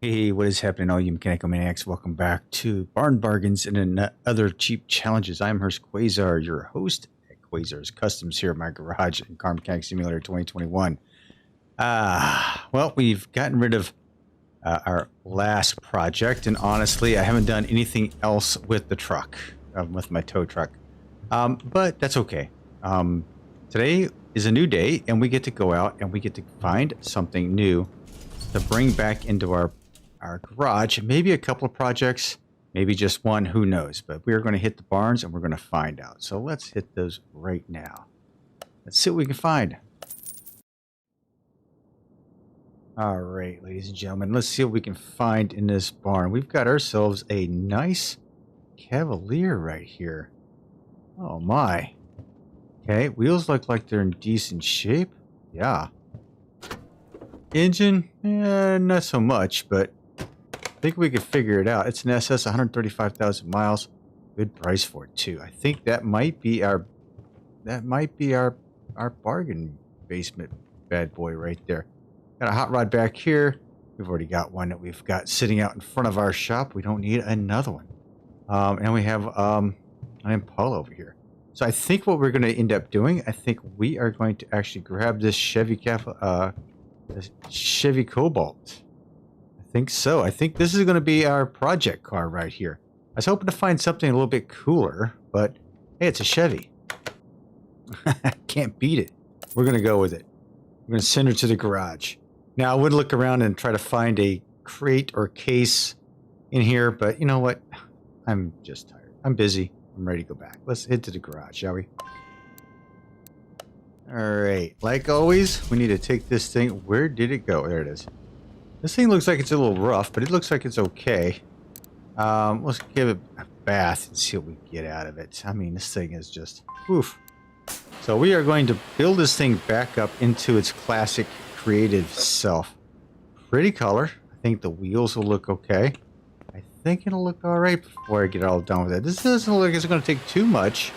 Hey, what is happening, all you mechanical maniacs? Welcome back to Barn Bargains and other cheap challenges. I'm Hurst Quayzar, your host at Quayzar's Customs here at my garage in Car Mechanic Simulator 2021. Well, we've gotten rid of our last project, and honestly, I haven't done anything else with the truck, with my tow truck. But that's okay. Today is a new day, and we get to go out and we get to find something new to bring back into our garage. Maybe a couple of projects, maybe just one, who knows. But we're going to hit the barns and we're going to find out. So let's hit those right now. Let's see what we can find. All right, ladies and gentlemen, let's see what we can find in this barn. We've got ourselves a nice Cavalier right here. Oh my. Okay, wheels look like they're in decent shape. Yeah. Engine, not so much, but I think we could figure it out. It's an SS, 135,000 miles. Good price for it too. I think that might be our bargain basement bad boy right there. Got a hot rod back here. We've already got one that we've got sitting out in front of our shop. We don't need another one. And we have an Impala over here. So I think what we're going to end up doing, I think we are going to actually grab this Chevy Cobalt. I think so. I think this is going to be our project car right here. I was hoping to find something a little bit cooler, but hey, it's a Chevy. Can't beat it. We're going to go with it. We're going to send her to the garage. Now, I would look around and try to find a crate or case in here, but you know what? I'm just tired. I'm busy. I'm ready to go back. Let's head to the garage, shall we? All right. Like always, we need to take this thing. Where did it go? There it is. This thing looks like it's a little rough, but it looks like it's okay. Let's give it a bath and see what we get out of it. I mean, this thing is just, oof. So we are going to build this thing back up into its classic creative self. Pretty color. I think the wheels will look okay. I think it'll look all right before I get all done with it. This doesn't look like it's going to take too much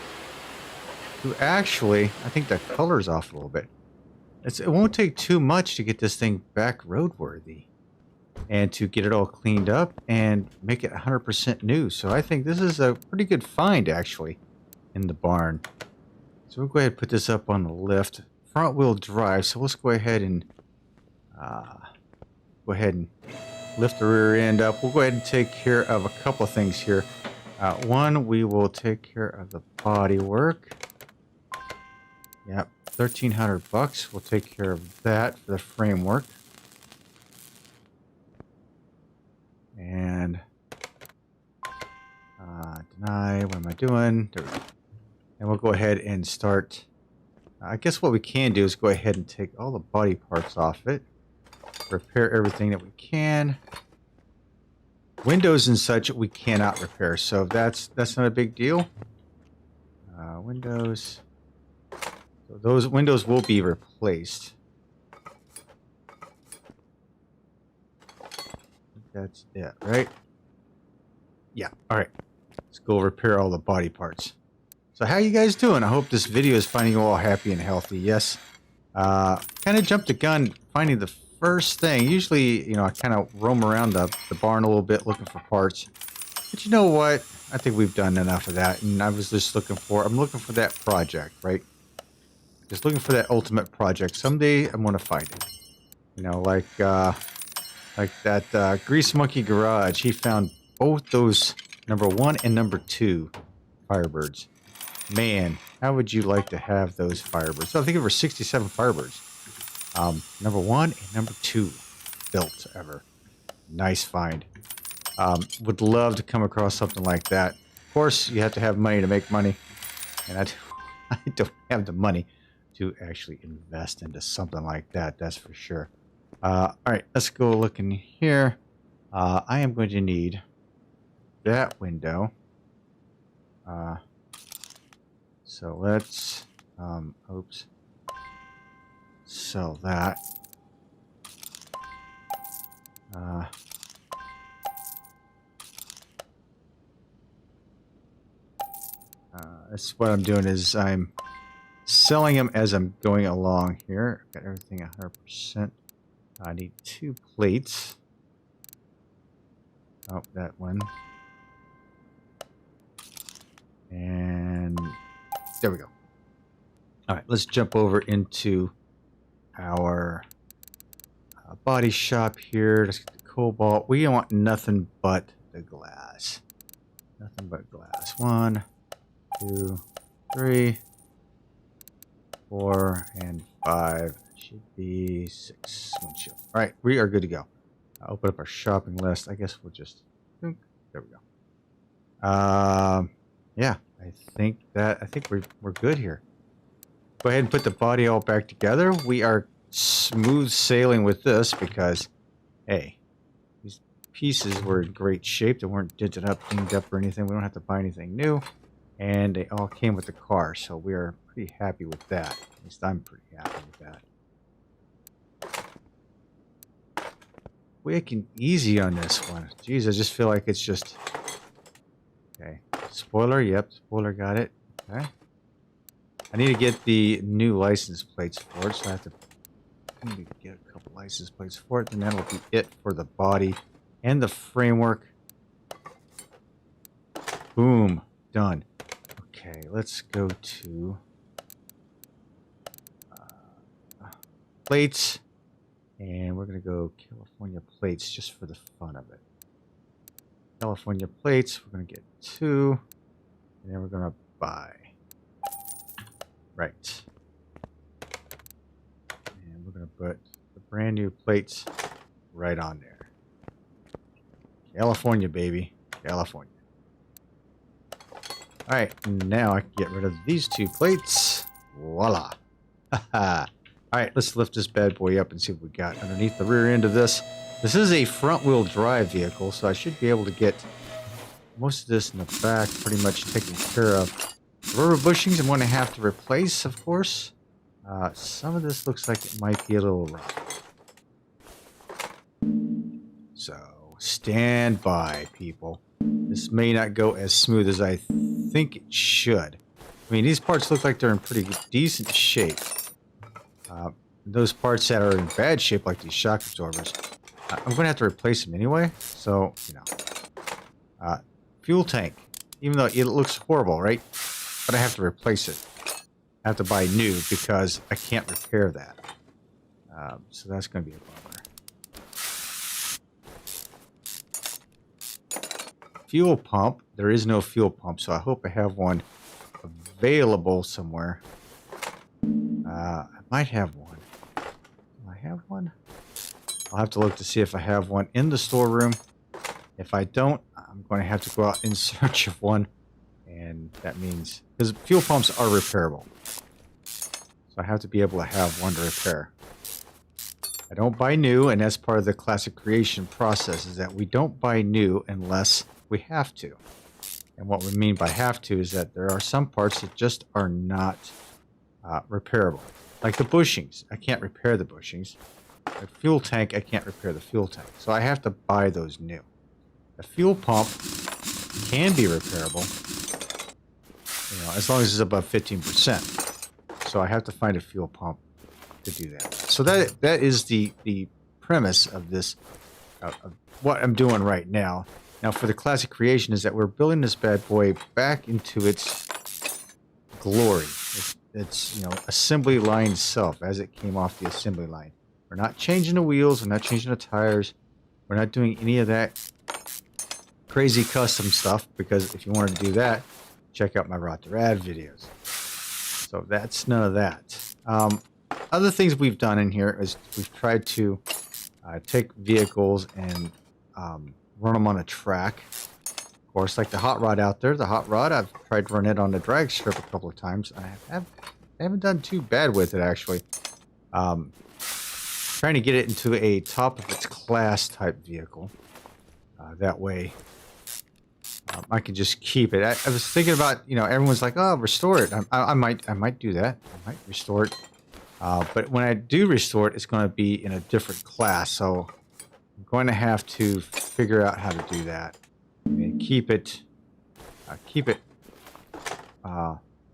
to actually, I think the color's off a little bit. It won't take too much to get this thing back roadworthy and to get it all cleaned up and make it 100% new. So I think this is a pretty good find, actually, in the barn. So we'll go ahead and put this up on the lift. Front wheel drive, so let's go ahead and lift the rear end up. We'll go ahead and take care of a couple of things here. One, we will take care of the bodywork. Yep, 1,300 bucks. We'll take care of that for the framework. And deny. What am I doing? There we go. And we'll go ahead and start. I guess what we can do is go ahead and take all the body parts off it. Repair everything that we can. Windows and such we cannot repair, so that's not a big deal. Windows. So those windows will be replaced. That's it, right? Yeah, all right. Let's go repair all the body parts. So how you guys doing? I hope this video is finding you all happy and healthy. Yes. Kind of jumped the gun finding the first thing. Usually, you know, I kind of roam around the barn a little bit looking for parts. But you know what? I think we've done enough of that. And I was just looking for that project, right? Just looking for that ultimate project. Someday I'm going to find it. You know, like that Grease Monkey Garage. He found both those number 1 and number 2 Firebirds. Man, how would you like to have those Firebirds? So I think there were 67 Firebirds. Number 1 and number 2 built ever. Nice find. Would love to come across something like that. Of course, you have to have money to make money. And I don't have the money to actually invest into something like that. That's for sure. All right, let's go look in here. I am going to need that window. So let's, oops, sell that. That's what I'm doing is I'm selling them as I'm going along here. Got everything 100%. I need 2 plates. Oh, that one. And there we go. All right, let's jump over into our body shop here. Let's get the cobalt. We want nothing but the glass. Nothing but glass. 1, 2, 3, 4, and 5. Should be 6 windshield. All right, we are good to go. I'll open up our shopping list. I guess we'll just... There we go. Yeah, I think we're good here. Go ahead and put the body all back together. We are smooth sailing with this because, hey, these pieces were in great shape. They weren't dented up, dinged up, or anything. We don't have to buy anything new. And they all came with the car, so we are pretty happy with that. At least I'm pretty happy with that. Quick and easy on this one. Jeez, I just feel like it's just... Okay. Spoiler, yep, spoiler got it. Okay. I need to get the new license plates for it, so I need to get a couple license plates for it, and that'll be it for the body and the framework. Boom. Done. Okay, let's go to plates, and we're going to go California plates just for the fun of it. California plates, we're going to get 2, and then we're going to buy. Right. And we're going to put the brand new plates right on there. California, baby. California. Alright, now I can get rid of these 2 plates. Voila. Alright, let's lift this bad boy up and see what we got underneath the rear end of this. This is a front-wheel drive vehicle, so I should be able to get most of this in the back pretty much taken care of. Rubber bushings I'm going to have to replace, of course. Some of this looks like it might be a little rough. So, stand by, people. This may not go as smooth as I think it should. I mean, these parts look like they're in pretty decent shape. Those parts that are in bad shape, like these shock absorbers, I'm going to have to replace them anyway. So, you know. Fuel tank. Even though it looks horrible, right? But I have to replace it. I have to buy new because I can't repair that. So that's going to be a bummer. Fuel pump. There is no fuel pump, so I hope I have one available somewhere. I might have one. Do I have one? I'll have to look to see if I have one in the storeroom. If I don't, I'm going to have to go out in search of one. And that means, because fuel pumps are repairable. So I have to be able to have one to repair. I don't buy new, and that's part of the classic creation process, is that we don't buy new unless we have to. And what we mean by have to is that there are some parts that just are not repairable. Like the bushings. I can't repair the bushings. The fuel tank, I can't repair the fuel tank. So I have to buy those new. The fuel pump can be repairable. You know, as long as it's above 15%. So I have to find a fuel pump to do that. So that is the premise of this, of what I'm doing right now. Now for the classic creation is that we're building this bad boy back into its glory. It's you know, assembly line self as it came off the assembly line. We're not changing the wheels. We're not changing the tires. We're not doing any of that crazy custom stuff, because if you wanted to do that, check out my Rot to Rad videos. So that's none of that. Other things we've done in here is we've tried to take vehicles and run them on a track. Of course, like the hot rod out there. The hot rod, I've tried to run it on the drag strip a couple of times. I haven't done too bad with it, actually. Trying to get it into a top of its class type vehicle. That way, I can just keep it. I was thinking about, you know, everyone's like, oh, restore it. I might do that. I might restore it. But when I do restore it, it's going to be in a different class. So I'm going to have to figure out how to do that and keep it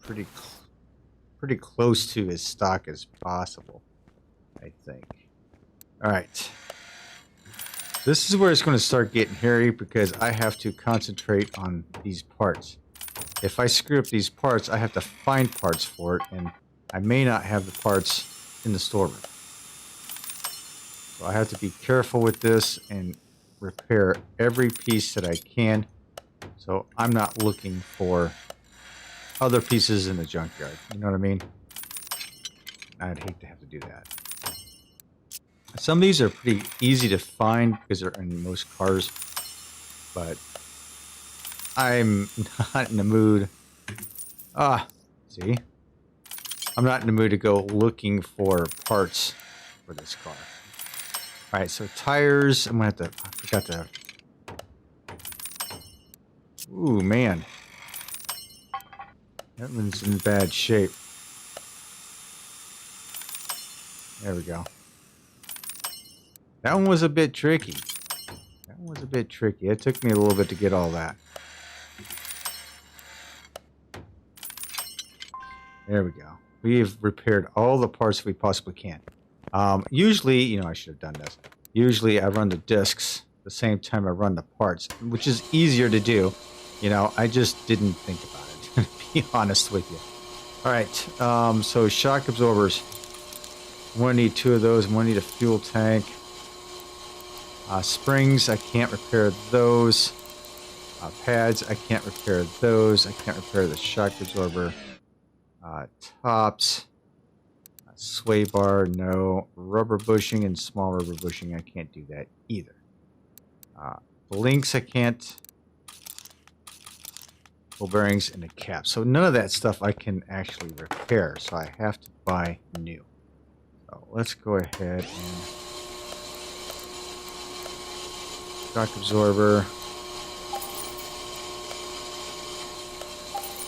pretty close to as stock as possible, I think. All right. This is where it's going to start getting hairy because I have to concentrate on these parts. If I screw up these parts, I have to find parts for it, and I may not have the parts in the storeroom. So I have to be careful with this and repair every piece that I can, so I'm not looking for other pieces in the junkyard. You know what I mean? I'd hate to have to do that. Some of these are pretty easy to find because they're in most cars, but I'm not in the mood. See? I'm not in the mood to go looking for parts for this car. Alright, so tires, I'm gonna have to, I forgot to. Ooh, man. That one's in bad shape. There we go. That one was a bit tricky. It took me a little bit to get all that. There we go. We've repaired all the parts we possibly can. Usually, you know, I should have done this. Usually I run the discs the same time I run the parts, which is easier to do. You know, I just didn't think about it, to be honest with you. Alright, so shock absorbers. I'm going to need 2 of those. I'm going to need a fuel tank. Springs, I can't repair those. Pads, I can't repair those. I can't repair the shock absorber. Tops. Sway bar, no. Rubber bushing and small rubber bushing, I can't do that either. Links, I can't. Ball bearings and the cap. So none of that stuff I can actually repair, so I have to buy new. So let's go ahead and shock absorber,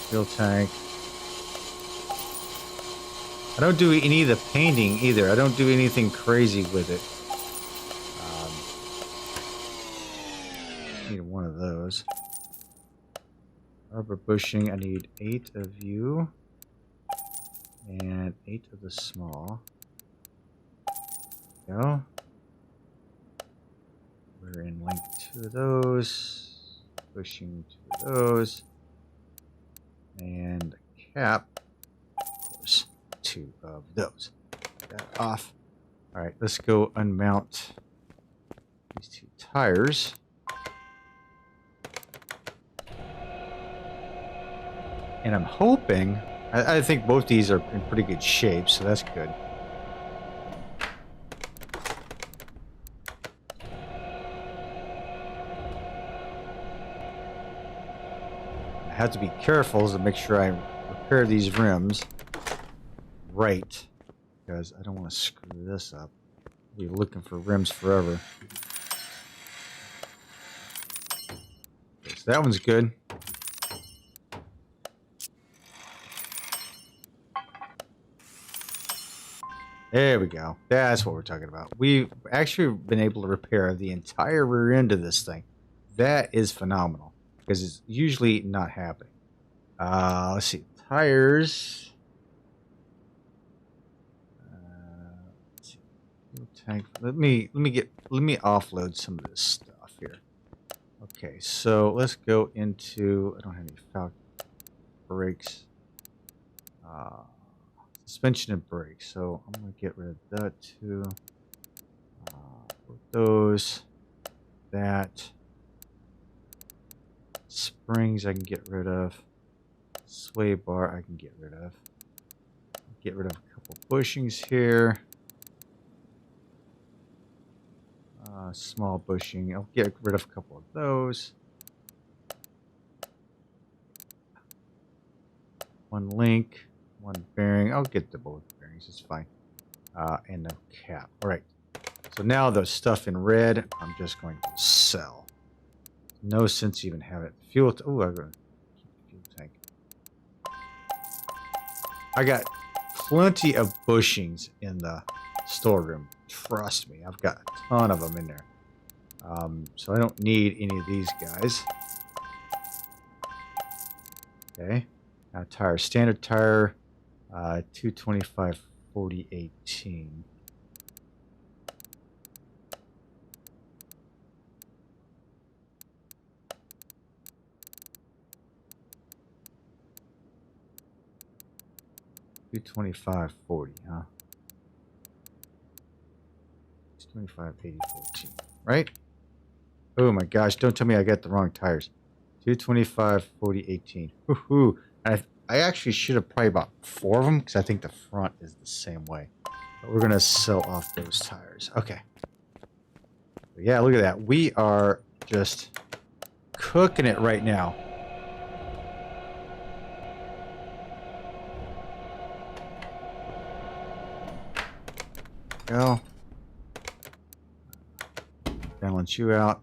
fuel tank. I don't do any of the painting either. I don't do anything crazy with it. Need one of those. Rubber bushing, I need 8 of you. And 8 of the small. There we go. We're in link 2 of those. Bushing 2 of those. And cap, of course, 2 of those. Get that off. Alright, let's go unmount these 2 tires. And I'm hoping, I think both these are in pretty good shape, so that's good. I have to be careful to make sure I repair these rims right, because I don't want to screw this up. I'll be looking for rims forever. Okay, so that one's good. There we go. That's what we're talking about. We've actually been able to repair the entire rear end of this thing. That is phenomenal, because it's usually not happening. Let's see. Tires. Let's see. Tank. Let me offload some of this stuff here. Okay, so let's go into. I don't have any Falcon brakes. Suspension and brakes. So I'm gonna get rid of that too. Those. That. Springs I can get rid of. Sway bar I can get rid of. Get rid of a couple bushings here. Small bushing. I'll get rid of a couple of those. One link, one bearing. I'll get the both bearings. It's fine. And the cap. All right. So now the stuff in red, I'm just going to sell. No sense even have it. Fuel. Oh, I'm gonna keep the fuel tank. I got plenty of bushings in the storeroom. Trust me, I've got a ton of them in there. So I don't need any of these guys. Okay. Now tire, standard tire, 225/40/18. 225.40, huh? 225.80.14, right? Oh my gosh, don't tell me I got the wrong tires. 225.40.18. Woohoo! I actually should have probably bought 4 of them because I think the front is the same way. But we're gonna sell off those tires. Okay. Yeah, look at that. We are just cooking it right now. Go. Balance you out.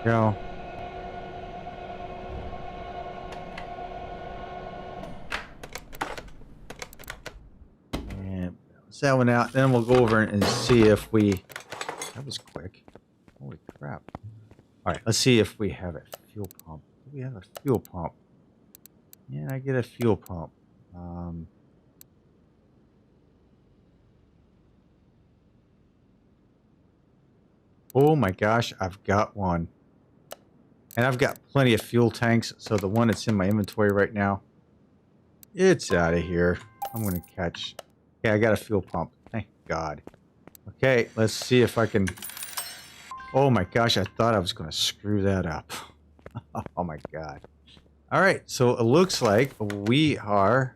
Go. And balance that one out. Then we'll go over and see if we... That was quick. Holy crap. Alright, let's see if we have a fuel pump. Do we have a fuel pump? Yeah, I get a fuel pump. Oh my gosh, I've got one. And I've got plenty of fuel tanks, so the one that's in my inventory right now, it's out of here. I'm going to catch... Yeah, I got a fuel pump. Thank God. Okay, let's see if I can... Oh my gosh, I thought I was going to screw that up. Oh my God. Alright, so it looks like we are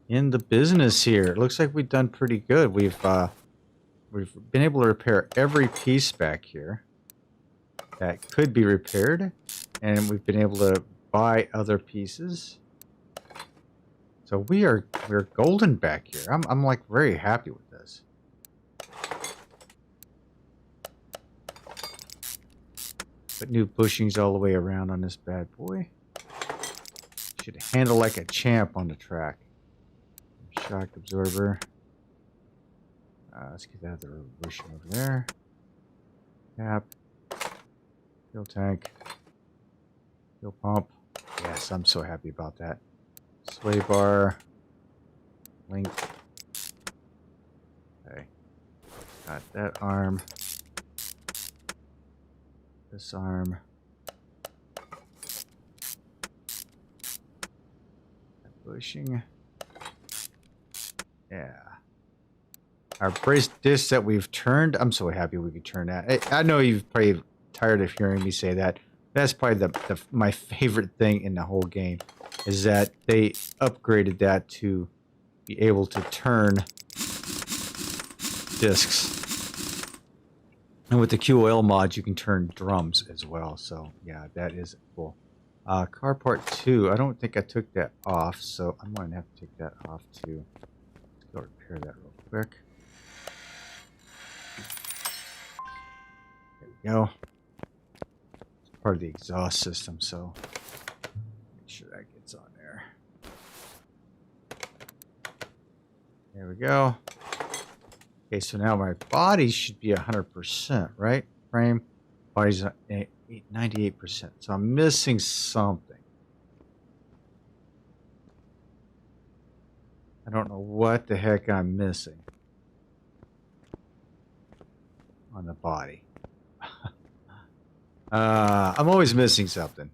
in the business here. It looks like we've done pretty good. We've been able to repair every piece back here that could be repaired, and we've been able to buy other pieces. So we're golden back here. I'm like very happy with this. Put new bushings all the way around on this bad boy. Should handle like a champ on the track. Shock absorber. Let's get that other bushing over there. Cap. Fuel tank. Fuel pump. Yes, I'm so happy about that. Sway bar. Link. Okay. Got that arm. This arm. That bushing. Yeah. Our brace disc that we've turned. I'm so happy we could turn that. I know you've probably tired of hearing me say that. That's probably my favorite thing in the whole game, is that they upgraded that to be able to turn discs. And with the QOL mod, you can turn drums as well. So yeah, that is cool. Car part 2. I don't think I took that off, so I'm going to have to take that off too. Let's go repair that real quick. There we go. It's part of the exhaust system, so make sure that gets on there. There we go. Okay, so now my body should be 100%, right? Frame, body's 98%. So I'm missing something. I don't know what the heck I'm missing on the body. I'm always missing something.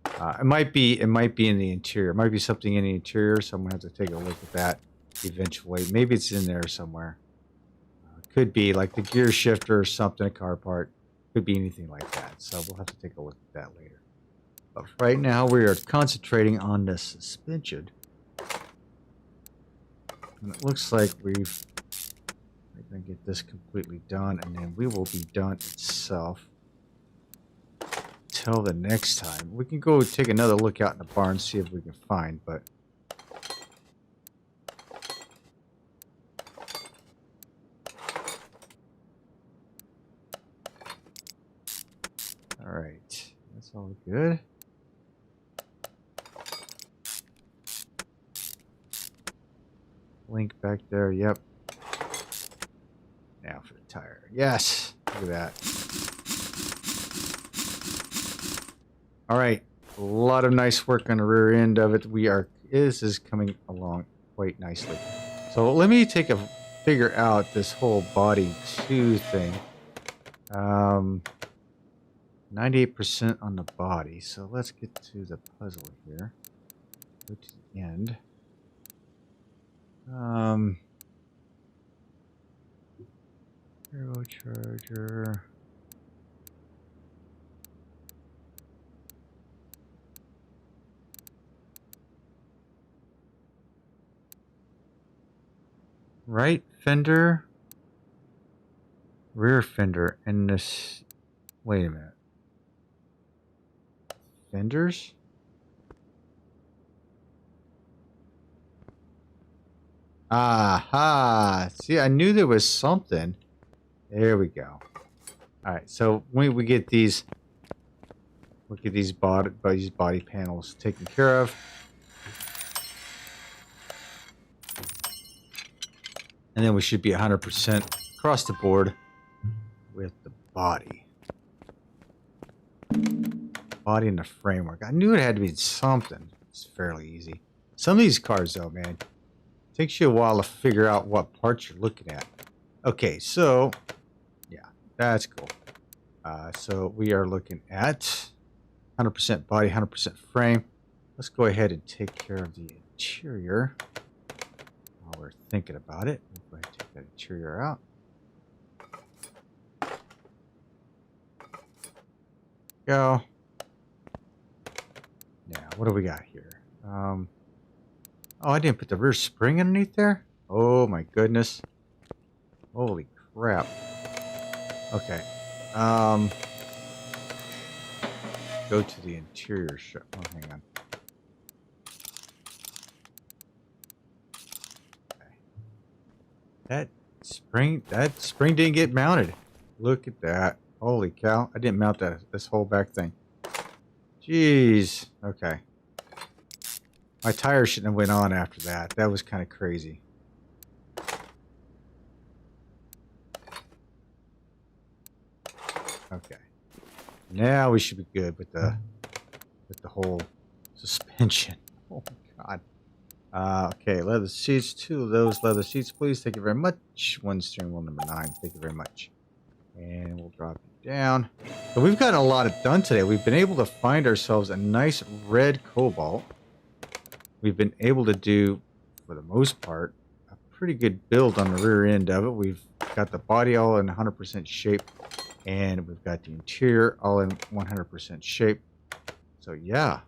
It might be in the interior. It might be something in the interior, so I'm gonna have to take a look at that eventually. Maybe it's in there somewhere. Could be like the gear shifter or something, a car part. Could be anything like that. So we'll have to take a look at that later. But right now we are concentrating on the suspension. And it looks like we're going to get this completely done, and then we will be done itself. Till the next time. We can go take another look out in the barn, see if we can find, but alright, that's all good. Link back there, yep. Now for the tire. Yes! Look at that. Alright, a lot of nice work on the rear end of it. This is coming along quite nicely. So let me figure out this whole body 2 thing. 98% on the body. So let's get to the puzzle here. Go to the end. Turbocharger. Right fender, rear fender, and this. Wait a minute. Fenders? Aha! See, I knew there was something. There we go. All right, so when we get these, body panels taken care of. And then we should be 100% across the board with the body. Body and the framework. I knew it had to be something. It's fairly easy. Some of these cars, though, man, it takes you a while to figure out what parts you're looking at. Okay, so, yeah, that's cool. So we are looking at 100% body, 100% frame. Let's go ahead and take care of the interior. While we're thinking about it, we'll go ahead and take that interior out. Go. Now, what do we got here? Oh, I didn't put the rear spring underneath there? Oh my goodness. Holy crap. Okay. Go to the interior shop. Oh, hang on. That spring didn't get mounted. Look at that. Holy cow. I didn't mount this whole back thing. Jeez. Okay. My tire shouldn't have went on after that. That was kind of crazy. Okay. Now we should be good with the whole suspension. Oh my god. Okay, leather seats, 2 of those leather seats, please. Thank you very much. 1 steering wheel, number 9. Thank you very much. And we'll drop it down. So we've gotten a lot done today. We've been able to find ourselves a nice red cobalt. We've been able to do, for the most part, a pretty good build on the rear end of it. We've got the body all in 100% shape, and we've got the interior all in 100% shape. So yeah.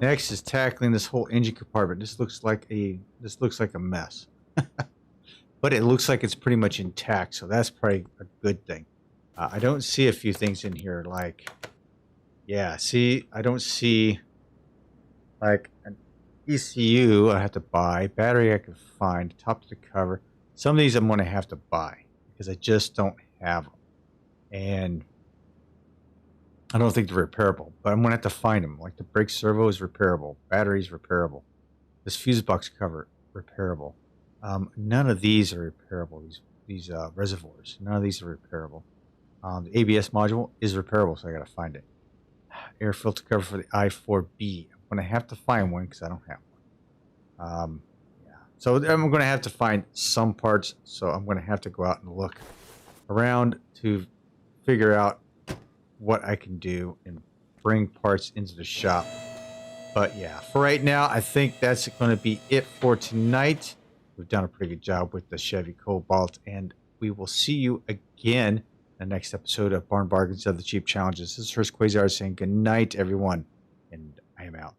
Next is tackling this whole engine compartment. This looks like a mess. But it looks like it's pretty much intact, so that's probably a good thing. I don't see a few things in here like, yeah, see, I don't see like an ECU I have to buy, battery I can find, top of the cover. Some of these I'm going to have to buy because I just don't have them. And I don't think they're repairable, but I'm going to have to find them. Like the brake servo is repairable, batteries repairable, this fuse box cover repairable. None of these are repairable. These reservoirs, none of these are repairable. The ABS module is repairable, so I got to find it. Air filter cover for the i4B. I'm going to have to find one because I don't have one. Yeah. So I'm going to have to find some parts. So I'm going to have to go out and look around to figure out what I can do and bring parts into the shop. But yeah, for right now, I think that's going to be it for tonight. We've done a pretty good job with the Chevy Cobalt, and we will see you again in the next episode of Barn Bargains of the Cheap Challenges. This is Hurst Quayzar saying good night, everyone, and I am out.